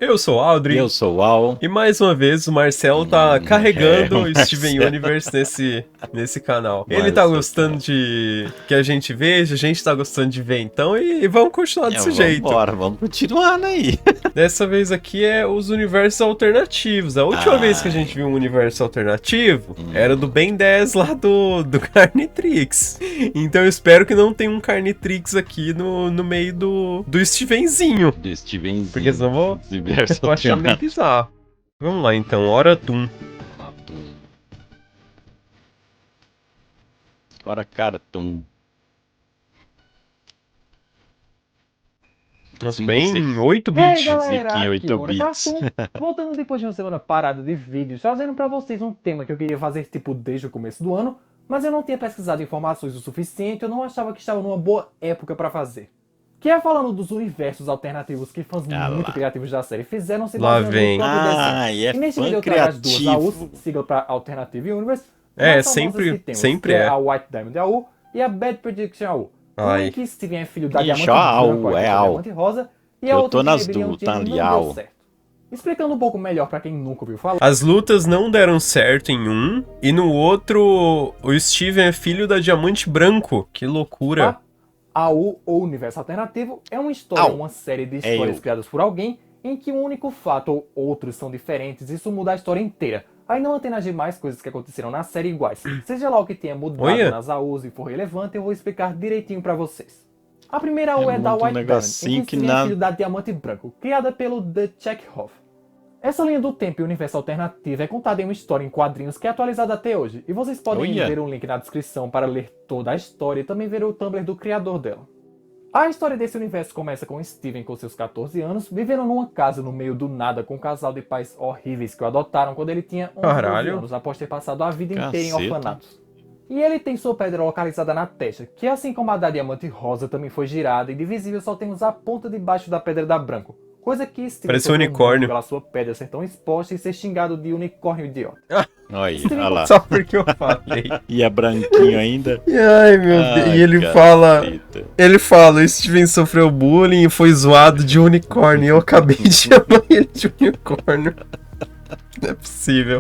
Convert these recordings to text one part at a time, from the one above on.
Eu sou o Aldri. Eu sou o Al. E mais uma vez o Marcelo tá carregando o Steven Universe nesse canal. Ele tá gostando de que a gente veja, a gente tá gostando de ver então e vamos continuar desse jeito. Vamos continuar aí. Dessa vez aqui é os universos alternativos. A última vez que a gente viu um universo alternativo era do Ben 10 lá do Carnitrix. Então eu espero que não tenha um Carnitrix aqui no meio do Stevenzinho. Do Stevenzinho. Porque senão vou achar meio bizarro. Vamos lá então, Hora Toon. Hora Cartoon. Nossa, bem 8 bits. Galera, Ziquinha, aqui 8 Hora bits. Cartoon, voltando depois de uma semana parada de vídeos, trazendo pra vocês um tema que eu queria fazer tipo desde o começo do ano, mas eu não tinha pesquisado informações o suficiente, eu não achava que estava numa boa época pra fazer. Que é falando dos universos alternativos que fãs muito criativos da série fizeram se Lá baseando vem. no próprio desenho. E é E nesse fã vídeo eu trago as duas criativo. AUs, sigla pra Alternative Universe, É, mais famosas sempre- que temos, sempre que é. a White Diamond AU e a Bad Prediction AU. Ai. Um em que Steven é filho da Ixi, Diamante ó, AU, Branco, a é outra AU. Diamante Rosa, e a Eu outra tô que nas Rebelião duas, Jane tá ali, não AU. deu certo. Explicando um pouco melhor pra quem nunca ouviu falar. As lutas não deram certo em um, e no outro, o Steven é filho da Diamante Branco. Que loucura. AU, ou Universo Alternativo, é uma história, AU. uma série de histórias eu. criadas por alguém em que um único fato ou outros são diferentes e isso muda a história inteira. Aí não tem as demais coisas que aconteceram na série iguais. Seja lá o que tenha mudado Olha. nas AUs e for relevante, eu vou explicar direitinho pra vocês. A primeira AU é da muito um White Diamond, negocinho em que que Steven é na- filho da Diamante Branco, criada pelo The Chekhov. Essa linha do tempo e universo alternativo é contada em uma história em quadrinhos que é atualizada até hoje, e vocês podem Olha. ver um link na descrição para ler toda a história e também ver o Tumblr do criador dela. A história desse universo começa com Steven com seus 14 anos, vivendo numa casa no meio do nada com um casal de pais horríveis que o adotaram quando ele tinha 11 Caralho. anos, após ter passado a vida inteira em Caceta. orfanatos. E ele tem sua pedra localizada na testa, que assim como a da Diamante Rosa também foi girada e divisível só temos a ponta de baixo da pedra da Branco. Coisa que Steven Parece um sofreu unicórnio. muito pela sua pedra ser tão exposta e ser xingado de unicórnio idiota. Olha lá. Só porque eu falei. E é branquinho ainda. Ai, meu Deus. Ai, E ele caceta. fala, o Steven sofreu bullying e foi zoado de unicórnio. E eu acabei de chamar ele de unicórnio. Não é possível.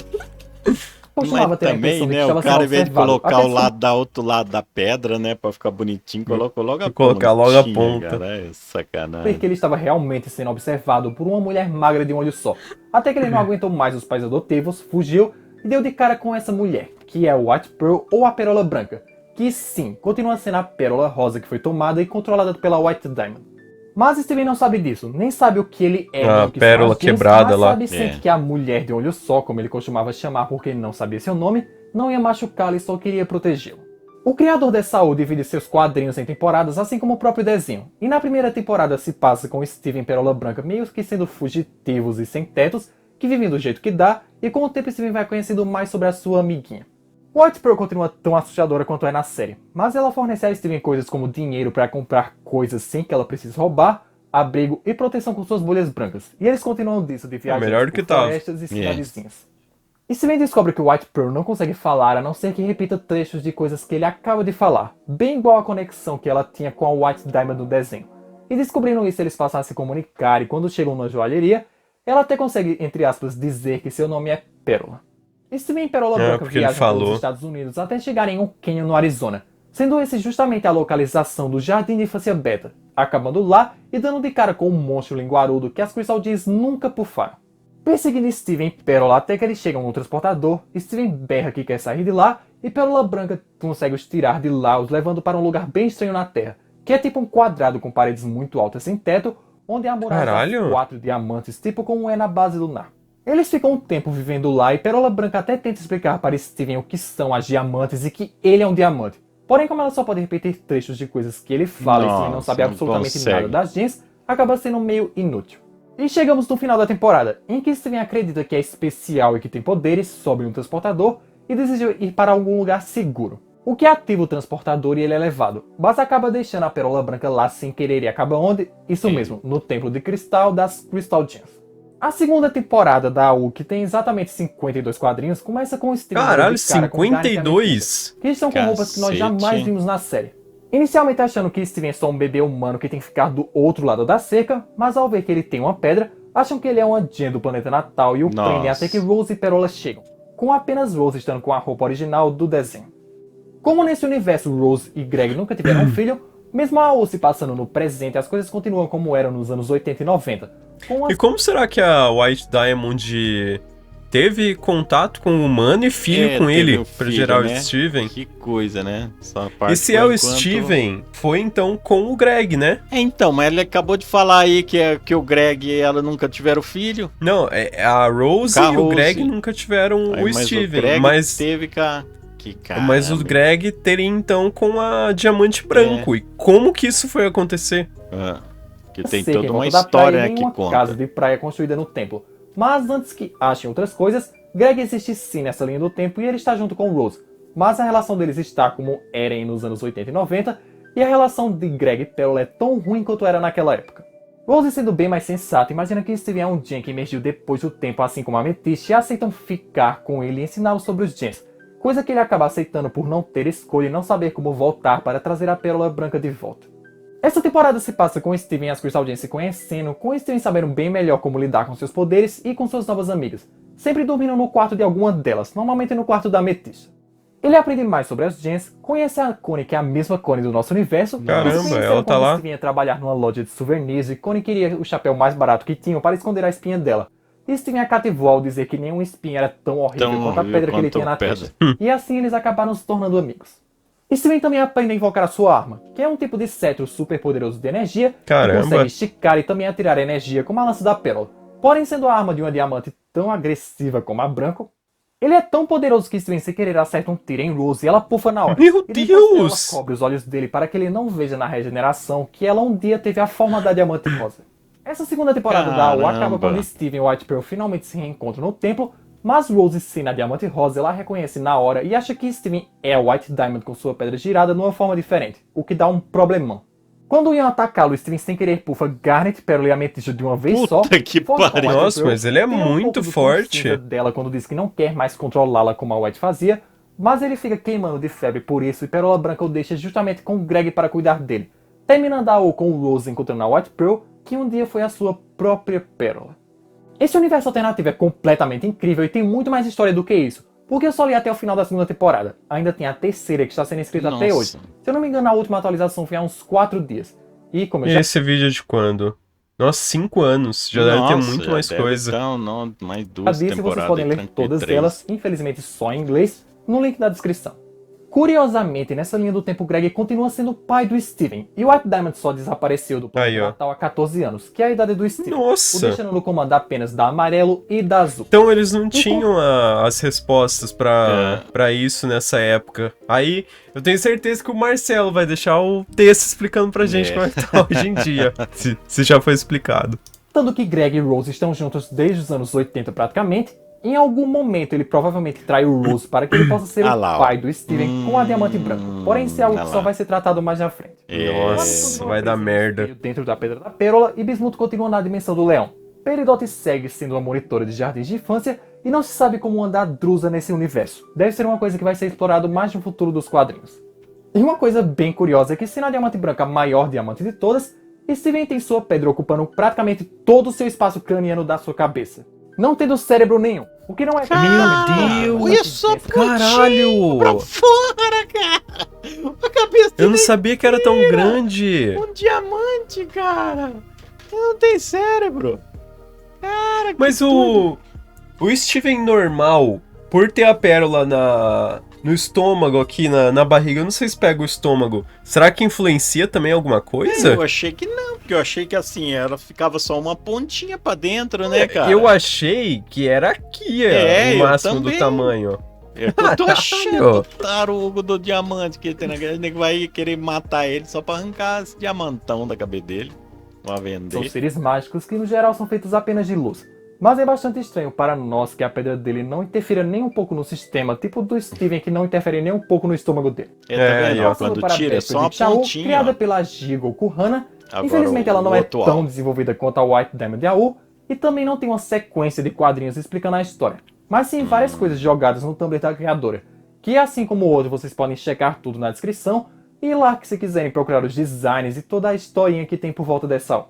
Costumava Mas ter a também, impressão de que né, estava o cara, sendo em vez de observado. colocar Até o lado da outro lado da pedra, né, pra ficar bonitinho, colocou logo a Colocar logo a pontinha, ponta. Cara, é sacanagem. porque ele estava realmente sendo observado por uma mulher magra de um olho só. Até que ele não aguentou mais os pais adotivos, fugiu e deu de cara com essa mulher, que é o White Pearl ou a Pérola Branca, que sim, continua sendo a Pérola Rosa que foi tomada e controlada pela White Diamond. Mas Steven não sabe disso, nem sabe o que ele é, A nem o que pérola são as genes, quebrada mas lá. sabe sempre que a mulher de olho só, como ele costumava chamar porque ele não sabia seu nome, não ia machucá-lo e só queria protegê-lo. O criador dessa AU divide seus quadrinhos em temporadas, assim como o próprio desenho. E na primeira temporada se passa com Steven e Pérola Branca meio que sendo fugitivos e sem tetos, que vivem do jeito que dá, e com o tempo Steven vai conhecendo mais sobre a sua amiguinha. White Pearl continua tão assustadora quanto é na série, mas ela fornece a Steven coisas como dinheiro para comprar coisas sem que ela precise roubar, abrigo e proteção com suas bolhas brancas. E eles continuam disso de viagens melhor do por que tava. florestas e cidadezinhas. E Steven descobre que o White Pearl não consegue falar a não ser que repita trechos de coisas que ele acaba de falar, bem igual a conexão que ela tinha com a White Diamond no desenho. E descobrindo isso, eles passam a se comunicar e quando chegam na joalheria, ela até consegue, entre aspas, dizer que seu nome é Pérola. Steven e Pérola Branca porque ele viajam falou. pelos Estados Unidos até chegarem em um canyon no Arizona, sendo esse justamente a localização do Jardim de Infância Beta, acabando lá e dando de cara com um monstro linguarudo que as Crystal Gems nunca pufaram. Perseguindo Steven e Pérola até que eles chegam no transportador, Steven berra que quer sair de lá e Pérola Branca consegue os tirar de lá, os levando para um lugar bem estranho na Terra, que é tipo um quadrado com paredes muito altas sem teto, onde há muralhas Caralho. de 4 diamantes, tipo como é na base lunar. Eles ficam um tempo vivendo lá e Pérola Branca até tenta explicar para Steven o que são as diamantes e que ele é um diamante. Porém, como ela só pode repetir trechos de coisas que ele fala e Steven não sabe não absolutamente consegue. nada das genes, acaba sendo meio inútil. E chegamos no final da temporada, em que Steven acredita que é especial e que tem poderes, sobe um transportador e deseja ir para algum lugar seguro. O que ativa o transportador e ele é levado, mas acaba deixando a Pérola Branca lá sem querer e acaba onde? Isso mesmo, no Templo de Cristal das Crystal Gems. A segunda temporada da AU, que tem exatamente 52 quadrinhos, começa com o Steven Caralho, dando de cara com Danica e 52? que estão com roupas que nós Cacete. jamais vimos na série. Inicialmente achando que Steven é só um bebê humano que tem que ficar do outro lado da cerca, mas ao ver que ele tem uma pedra, acham que ele é uma gem do planeta natal e o Nossa. prendem até que Rose e Perola chegam, com apenas Rose estando com a roupa original do desenho. Como nesse universo Rose e Greg nunca tiveram um filho, mesmo a AO se passando no presente, as coisas continuam como eram nos anos 80 e 90. E como será que a White Diamond teve contato com o humano e filho com teve ele um pra filho, gerar né? o Steven? Que coisa, né? Só E se é o Steven, foi então com o Greg, né? Então, mas ele acabou de falar aí que o Greg e ela nunca tiveram filho. Não, a Rose Com a e o Rose. Greg nunca tiveram Aí, o mas Steven, o Greg mas... teve que cara. Mas o Greg teria então com a Diamante Branco. E como que isso foi acontecer? Que tem Sei que toda em uma volta da história, praia né, tem que uma conta. casa de praia construída no templo. Mas antes que achem outras coisas, Greg existe sim nessa linha do tempo e ele está junto com Rose. Mas a relação deles está como era nos anos 80 e 90, e a relação de Greg e Perola é tão ruim quanto era naquela época. Rose, sendo bem mais sensata, imagina que Steven é um gen que emergiu depois do tempo, assim como a Amethyst, e aceitam ficar com ele e ensiná-lo sobre os gens, coisa que ele acaba aceitando por não ter escolha e não saber como voltar para trazer a Pérola Branca de volta. Essa temporada se passa com Steven e as Crystal Gems se conhecendo, com Steven sabendo bem melhor como lidar com seus poderes e com suas novas amigas, sempre dormindo no quarto de alguma delas, normalmente no quarto da Amethyst. Ele aprende mais sobre as Gens, conhece a Connie, que é a mesma Connie do nosso universo. Caramba, ela tá lá? Steven ia trabalhar numa loja de souvenirs e Connie queria o chapéu mais barato que tinham para esconder a espinha dela. E Steven a cativou ao dizer que nenhuma espinha era tão horrível quanto a pedra que ele tinha na testa. E assim eles acabaram se tornando amigos. Steven também aprende a invocar a sua arma, que é um tipo de cetro super poderoso de energia, Caramba. que consegue esticar e também atirar energia como a lança da Pérola. Porém, sendo a arma de uma diamante tão agressiva como a Branco, ele é tão poderoso que Steven sem querer acerta um tiro em Rose e ela pufa na hora. Meu e depois Deus! ela cobre os olhos dele para que ele não veja na regeneração que ela um dia teve a forma da diamante rosa. Essa segunda temporada da AO acaba quando Steven e White Pearl finalmente se reencontram no templo, mas Rose, sendo a diamante rosa, ela reconhece na hora e acha que Steven é a White Diamond com sua pedra girada numa forma diferente, o que dá um problemão. Quando iam atacá-lo, Steven sem querer pufa Garnet, Pérola e Amethyst de uma vez só. Puta que foca pariu. com White Nossa, Pearl, mas ele é tem um muito pouco do forte. tom cinza dela quando diz que não quer mais controlá-la como a White fazia, mas ele fica queimando de febre por isso e Pérola Branca o deixa justamente com Greg para cuidar dele, terminando a AO com Rose encontrando a White Pearl, que um dia foi a sua própria Pérola. Esse universo alternativo é completamente incrível e tem muito mais história do que isso, porque eu só li até o final da segunda temporada. Ainda tem a terceira que está sendo escrita até hoje. Se eu não me engano, a última atualização foi há uns 4 dias. E como eu E já esse vídeo é de quando? Nossa, 5 anos. Já deve ter muito mais coisa. Não, mais duas disse, temporadas. vocês podem ler todas elas, infelizmente só em inglês, no link da descrição. Curiosamente, nessa linha do tempo, Greg continua sendo o pai do Steven, e o White Diamond só desapareceu do planeta natal há 14 anos, que é a idade do Steven, o Nossa! deixando no comando apenas da Amarelo e da Azul. Então eles não tinham as respostas pra isso nessa época. Aí eu tenho certeza que o Marcelo vai deixar o texto explicando pra gente como é que tá hoje em dia. Se já foi explicado. Tanto que Greg e Rose estão juntos desde os anos 80 praticamente. Em algum momento ele provavelmente trai o Rose para que ele possa ser o pai do Steven com a diamante branca. Porém, isso é algo que só vai ser tratado mais à frente. Nossa, vai dar merda. Dentro da Pedra da Pérola, e Bismuth continua na dimensão do Leão. Peridot segue sendo uma monitora de jardins de infância e não se sabe como andar Drusa nesse universo. Deve ser uma coisa que vai ser explorado mais no futuro dos quadrinhos. E uma coisa bem curiosa é que, sendo a diamante branca a maior diamante de todas, Steven tem sua pedra ocupando praticamente todo o seu espaço craniano da sua cabeça, não tendo cérebro nenhum, o que não é... Meu Deus! Isso, Caralho! pra fora, cara! A cabeça Eu não sabia que era tão grande! um diamante, cara! Não tem cérebro! Cara, que Mas doido. o Steven normal, por ter a pérola no estômago aqui, na barriga, eu não sei se pega o estômago. Será que influencia também alguma coisa? Eu achei que não, porque eu achei que assim, ela ficava só uma pontinha pra dentro, né, cara? Eu achei que era aqui, o eu máximo do também. tamanho. Eu tô achando o tarugo do diamante que tem naquele nego vai querer matar ele só pra arrancar esse diamantão da cabeça dele. Pra São vender. seres mágicos que no geral são feitos apenas de luz. Mas é bastante estranho para nós que a pedra dele não interfira nem um pouco no sistema, tipo do Steven que não interfere nem um pouco no estômago dele. Tá vendo? aí, Ó, Passando quando para tira é Vesper só uma de Chao, pontinha. criada Ó. pela Jigo Kuhana. Agora, Infelizmente ela o não é atual. tão desenvolvida quanto a White Diamond e a U, e também não tem uma sequência de quadrinhos explicando a história. Mas sim várias coisas jogadas no Tumblr da criadora, que assim como o outro vocês podem checar tudo na descrição, e lá que se quiserem procurar os designs e toda a historinha que tem por volta dessa obra.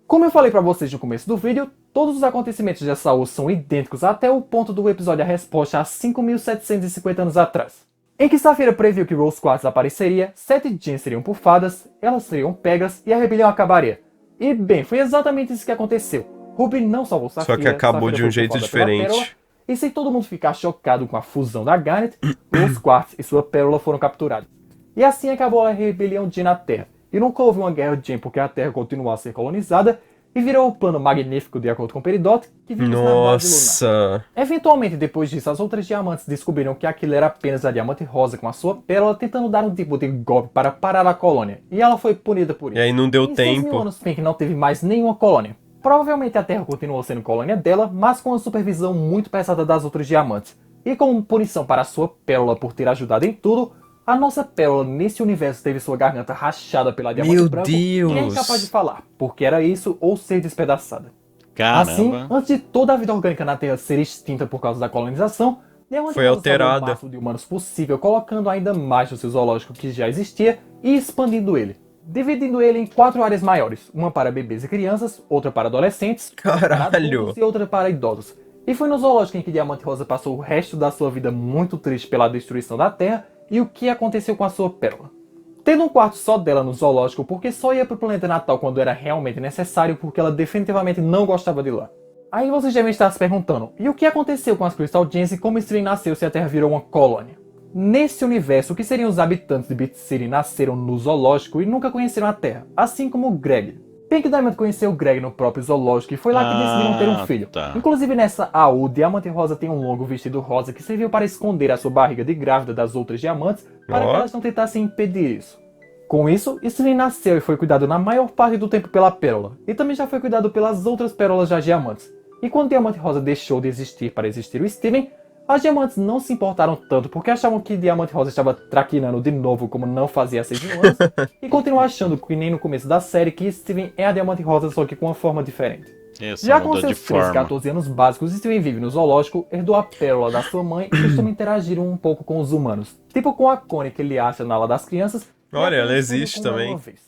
Como eu falei pra vocês no começo do vídeo, Todos os acontecimentos de Saul são idênticos até o ponto do episódio A Resposta há 5.750 anos atrás, em que Saphira previu que Rose Quartz apareceria, 7 gems seriam pufadas, elas seriam pegas e a rebelião acabaria. E bem, foi exatamente isso que aconteceu. Ruby não salvou Saphira, Só que acabou Saphira de um foi jeito pufada pela pérola, diferente. e sem todo mundo ficar chocado com a fusão da Garnet, Rose Quartz e sua pérola foram capturados. E assim acabou a rebelião Gen na Terra. E nunca houve uma guerra Gen porque a Terra continuou a ser colonizada, e virou o plano magnífico de acordo com Peridot, que vimos na base lunar. Nossa! Eventualmente, depois disso, as outras diamantes descobriram que aquilo era apenas a diamante rosa com a sua pérola tentando dar um tipo de golpe para parar a colônia, e ela foi punida por isso. E aí não deu Em 6.000 tempo. anos, Pink não teve mais nenhuma colônia. Provavelmente a Terra continuou sendo colônia dela, mas com a supervisão muito pesada das outras diamantes. E como punição para a sua pérola por ter ajudado em tudo, a nossa pérola nesse universo teve sua garganta rachada pela diamante Meu branco Deus! e é incapaz de falar, porque era isso ou ser despedaçada. Caramba. Assim, antes de toda a vida orgânica na Terra ser extinta por causa da colonização, Diamante Foi Rosa alterada. salvou o máximo de humanos possível, colocando ainda mais no seu zoológico que já existia e expandindo ele, dividindo ele em 4 áreas maiores, uma para bebês e crianças, outra para adolescentes, para Caralho! adultos e outra para idosos. E foi no zoológico em que Diamante Rosa passou o resto da sua vida muito triste pela destruição da Terra e o que aconteceu com a sua pérola. Tendo um quarto só dela no zoológico porque só ia pro planeta natal quando era realmente necessário porque ela definitivamente não gostava de lá. Aí vocês devem estar se perguntando, e o que aconteceu com as Crystal Gems e como Steven nasceu se a Terra virou uma colônia? Nesse universo, o que seriam os habitantes de Beat City nasceram no zoológico e nunca conheceram a Terra, assim como Greg. Pink Diamond conheceu Greg no próprio zoológico e foi lá que decidiram ter um filho. Tá. Inclusive nessa AU, Diamante Rosa tem um longo vestido rosa que serviu para esconder a sua barriga de grávida das outras diamantes para que elas não tentassem impedir isso. Com isso, Steven nasceu e foi cuidado na maior parte do tempo pela pérola, e também já foi cuidado pelas outras pérolas das diamantes. E quando Diamante Rosa deixou de existir para existir o Steven, as diamantes não se importaram tanto porque achavam que Diamante Rosa estava traquinando de novo como não fazia há 6.000 anos, e continuam achando que nem no começo da série que Steven é a Diamante Rosa só que com uma forma diferente. Isso, Já com mudou de seus 13, forma. 14 anos básicos, Steven vive no zoológico, herdou a pérola da sua mãe e costuma interagir um pouco com os humanos, tipo com a Connie que ele acha na ala das crianças. Olha, e ela apenas existe como também. uma vez.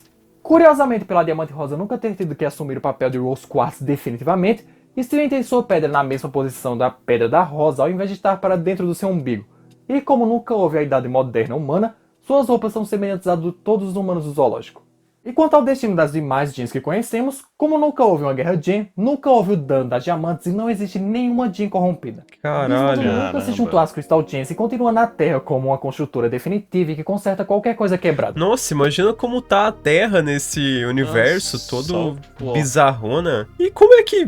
Curiosamente, pela Diamante Rosa nunca ter tido que assumir o papel de Rose Quartz definitivamente, Steven tem sua pedra na mesma posição da Pedra da Rosa ao invés de estar para dentro do seu umbigo. E como nunca houve a idade moderna humana, suas roupas são semelhantes a de todos os humanos do zoológico. E quanto ao destino das demais Gens que conhecemos, como nunca houve uma guerra Gen, nunca houve o dano das diamantes e não existe nenhuma Gen corrompida. Caralho! Gizmodo nunca se juntou às Crystal Gens e continua na Terra como uma construtora definitiva e que conserta qualquer coisa quebrada. Nossa, imagina como tá a Terra nesse universo Nossa, todo pô. bizarrona. E como é que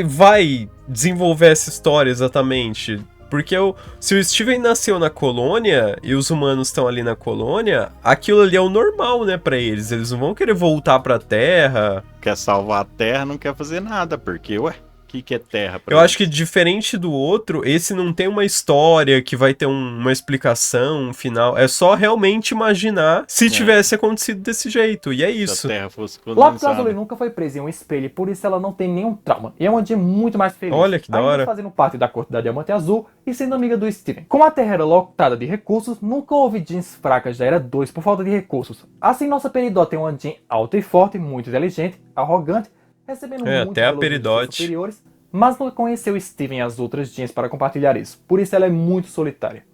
vai desenvolver essa história exatamente? Porque se o Steven nasceu na colônia e os humanos estão ali na colônia, aquilo ali é o normal, né, pra eles. Eles não vão querer voltar pra Terra. Quer salvar a Terra, não quer fazer nada, porque, ué, o que é Terra pra Eu eles? acho que diferente do outro, esse não tem uma história que vai ter uma explicação, um final. É só realmente imaginar se tivesse acontecido desse jeito. E é Se isso. a Terra fosse Lápis Lazuli colonizada. nunca foi presa em um espelho e por isso ela não tem nenhum trauma. E é uma Gen muito mais feliz. Olha que da ainda hora. fazendo parte da corte da Diamante Azul e sendo amiga do Steven. Como a Terra era lotada de recursos, nunca houve Gens fracas da Era 2 por falta de recursos. Assim, nossa Peridot é uma Gen alta e forte, muito inteligente, arrogante, recebendo muitos até a elogios de seus Peridot. superiores, mas não conheceu Steven e as outras Gens para compartilhar isso. Por isso ela é muito solitária.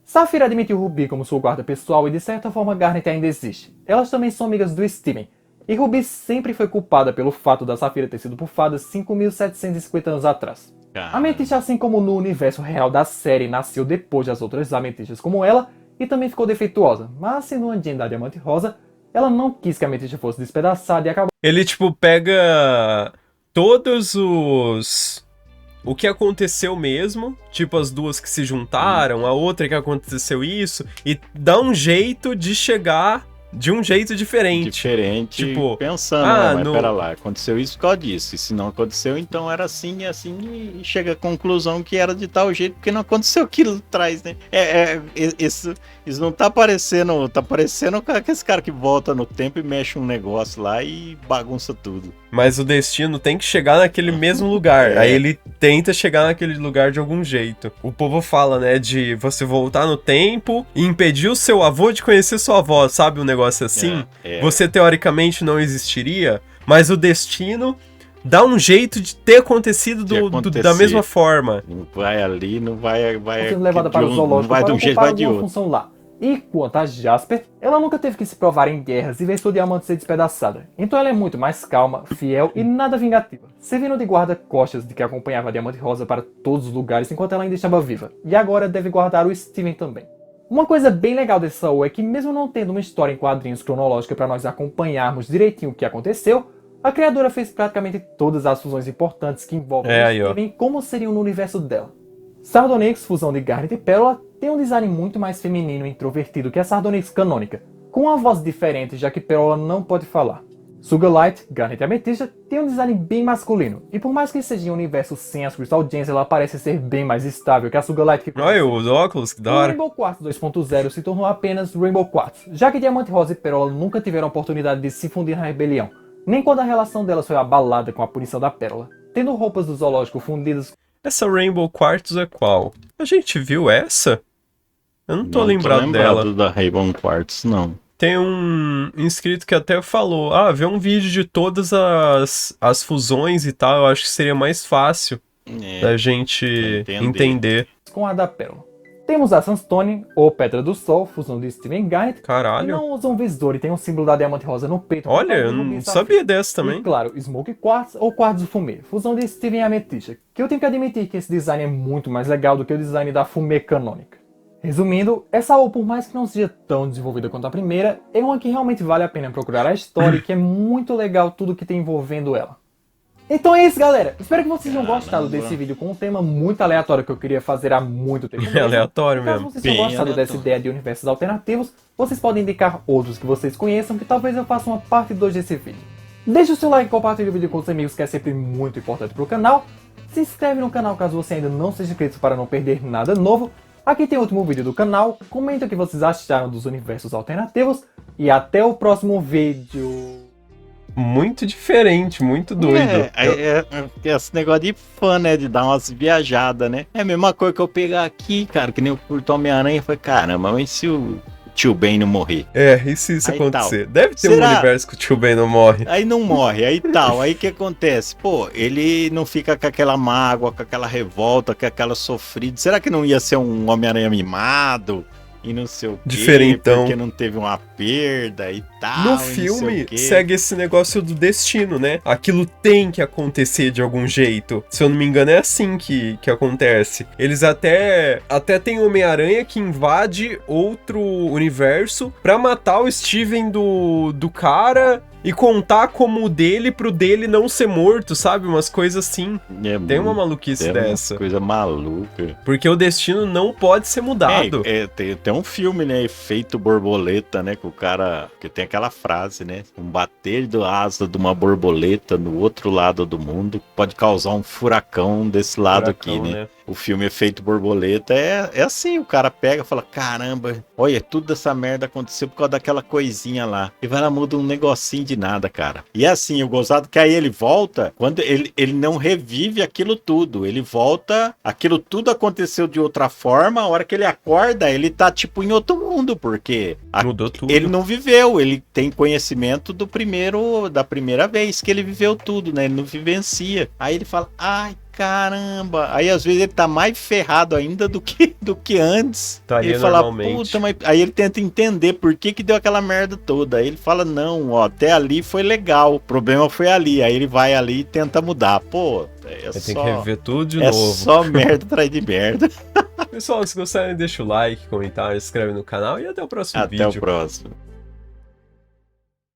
Saphira admitiu Ruby como sua guarda pessoal e de certa forma Garnet ainda existe. Elas também são amigas do Steven. E Ruby sempre foi culpada pelo fato da Saphira ter sido bufada 5.750 anos atrás. A Amethyst, assim como no universo real da série, nasceu depois das outras Amethysts como ela e também ficou defeituosa, mas sendo uma Gen da Diamante Rosa, ela não quis que a Amethyst fosse despedaçada e acabou Ele, tipo, pega todos os... O que aconteceu mesmo, tipo as duas que se juntaram, a outra que aconteceu isso, e dá um jeito de chegar de um jeito diferente. Diferente, Tipo, pensando, mas pera lá, aconteceu isso por causa disso, e se não aconteceu, então era assim e assim, e chega à conclusão que era de tal jeito, porque não aconteceu aquilo atrás, né? Isso não tá parecendo com aqueles cara que volta no tempo e mexe um negócio lá e bagunça tudo. Mas o destino tem que chegar naquele mesmo lugar. É. Aí ele tenta chegar naquele lugar de algum jeito. O povo fala, né, de você voltar no tempo e impedir o seu avô de conhecer sua avó, sabe? Um negócio assim. É. Você teoricamente não existiria, mas o destino dá um jeito de ter acontecido da mesma forma. Não vai ali, não vai sendo levada para o zoológico não vai de um jeito, vai de outro. Função lá. E quanto a Jasper, ela nunca teve que se provar em guerras e ver sua diamante ser despedaçada. Então ela é muito mais calma, fiel e nada vingativa, servindo de guarda-costas de que acompanhava a Diamante Rosa para todos os lugares enquanto ela ainda estava viva. E agora deve guardar o Steven também. Uma coisa bem legal desse Saul é que, mesmo não tendo uma história em quadrinhos cronológica para nós acompanharmos direitinho o que aconteceu, a criadora fez praticamente todas as fusões importantes que envolvem o Steven como seriam no universo dela. Sardonyx, fusão de Garnet e Pérola, tem um design muito mais feminino e introvertido que a Sardonyx canônica, com uma voz diferente já que Pérola não pode falar. Sugarlight, Garnet e Ametista, tem um design bem masculino, e por mais que seja em um universo sem as Crystal Gems, ela parece ser bem mais estável que a Sugarlight que... Olha os óculos, que da hora. O Rainbow Quartz 2.0 se tornou apenas Rainbow Quartz, já que Diamante Rosa e Pérola nunca tiveram a oportunidade de se fundir na rebelião, nem quando a relação delas foi abalada com a punição da Pérola, tendo roupas do zoológico fundidas. Essa Rainbow Quartz é qual? A gente viu essa? Eu não tô lembrado dela. Da Rainbow Quartz, não. Tem um inscrito que até falou, vê um vídeo de todas as fusões e tal, eu acho que seria mais fácil da gente entender. Com a da Pérola. Temos a Sunstone, ou Pedra do Sol, fusão de Steven Garnet. Caralho. Que não usa um visor e tem um símbolo da Diamante Rosa no peito. Olha, eu não sabia dessa também. E claro, Smoke Quartz ou Quartzo Fumê, fusão de Steven e Ametista. Que eu tenho que admitir que esse design é muito mais legal do que o design da Fumê canônica. Resumindo, essa OU, por mais que não seja tão desenvolvida quanto a primeira, é uma que realmente vale a pena procurar a história e que é muito legal tudo que tem envolvendo ela. Então é isso, galera. Espero que vocês tenham gostado desse vídeo com um tema muito aleatório que eu queria fazer há muito tempo. É aleatório mesmo. mesmo. Caso vocês tenham gostado dessa ideia de universos alternativos, vocês podem indicar outros que vocês conheçam que talvez eu faça uma parte 2 desse vídeo. Deixe o seu like e compartilhe o vídeo com os amigos, que é sempre muito importante para o canal. Se inscreve no canal caso você ainda não seja inscrito para não perder nada novo. Aqui tem o último vídeo do canal. Comenta o que vocês acharam dos universos alternativos. E até o próximo vídeo. Muito diferente, muito doido. Esse negócio de fã, né? De dar umas viajadas, né? É a mesma coisa que eu pegar aqui, cara, que nem eu curto Homem-Aranha e falei, caramba, mas se o Tio Ben não morrer? E se isso aí acontecer? Tal. Deve ter um universo que o Tio Ben não morre. Aí não morre, aí tal. Aí o que acontece? Pô, ele não fica com aquela mágoa, com aquela revolta, com aquela sofrida. Será que não ia ser um Homem-Aranha mimado? E não sei o quê, diferentão, porque não teve uma perda e tal. No filme, segue esse negócio do destino, né? Aquilo tem que acontecer de algum jeito. Se eu não me engano, é assim que acontece. Eles até tem Homem-Aranha que invade outro universo pra matar o Steven do cara e contar como o dele pro dele não ser morto, sabe? Umas coisas assim. Tem uma maluquice dessa. Uma coisa maluca. Porque o destino não pode ser mudado. Tem um filme, né? Efeito borboleta, né? Que o cara... Que tem aquela frase, né? Um bater do asa de uma borboleta no outro lado do mundo pode causar um furacão desse lado aqui, né? O filme Efeito Borboleta é assim, o cara pega e fala, caramba, olha, tudo essa merda aconteceu por causa daquela coisinha lá. E vai lá, muda um negocinho de nada, cara. E é assim, o gozado que aí ele volta, quando ele não revive aquilo tudo, ele volta, aquilo tudo aconteceu de outra forma, a hora que ele acorda, ele tá tipo em outro mundo, porque mudou tudo. Ele não viveu, ele tem conhecimento da primeira vez que ele viveu tudo, né? Ele não vivencia. Aí ele fala, ai, caramba, aí às vezes ele tá mais ferrado ainda do que antes. Ele fala, puta, mas aí ele tenta entender por que deu aquela merda toda. Aí ele fala, não, ó, até ali foi legal, o problema foi ali. Aí ele vai ali e tenta mudar. Pô, tem que rever tudo de novo. É só merda atrás de merda. Pessoal, se gostarem, deixa o like, comentário, se inscreve no canal e até o próximo vídeo. Até o próximo.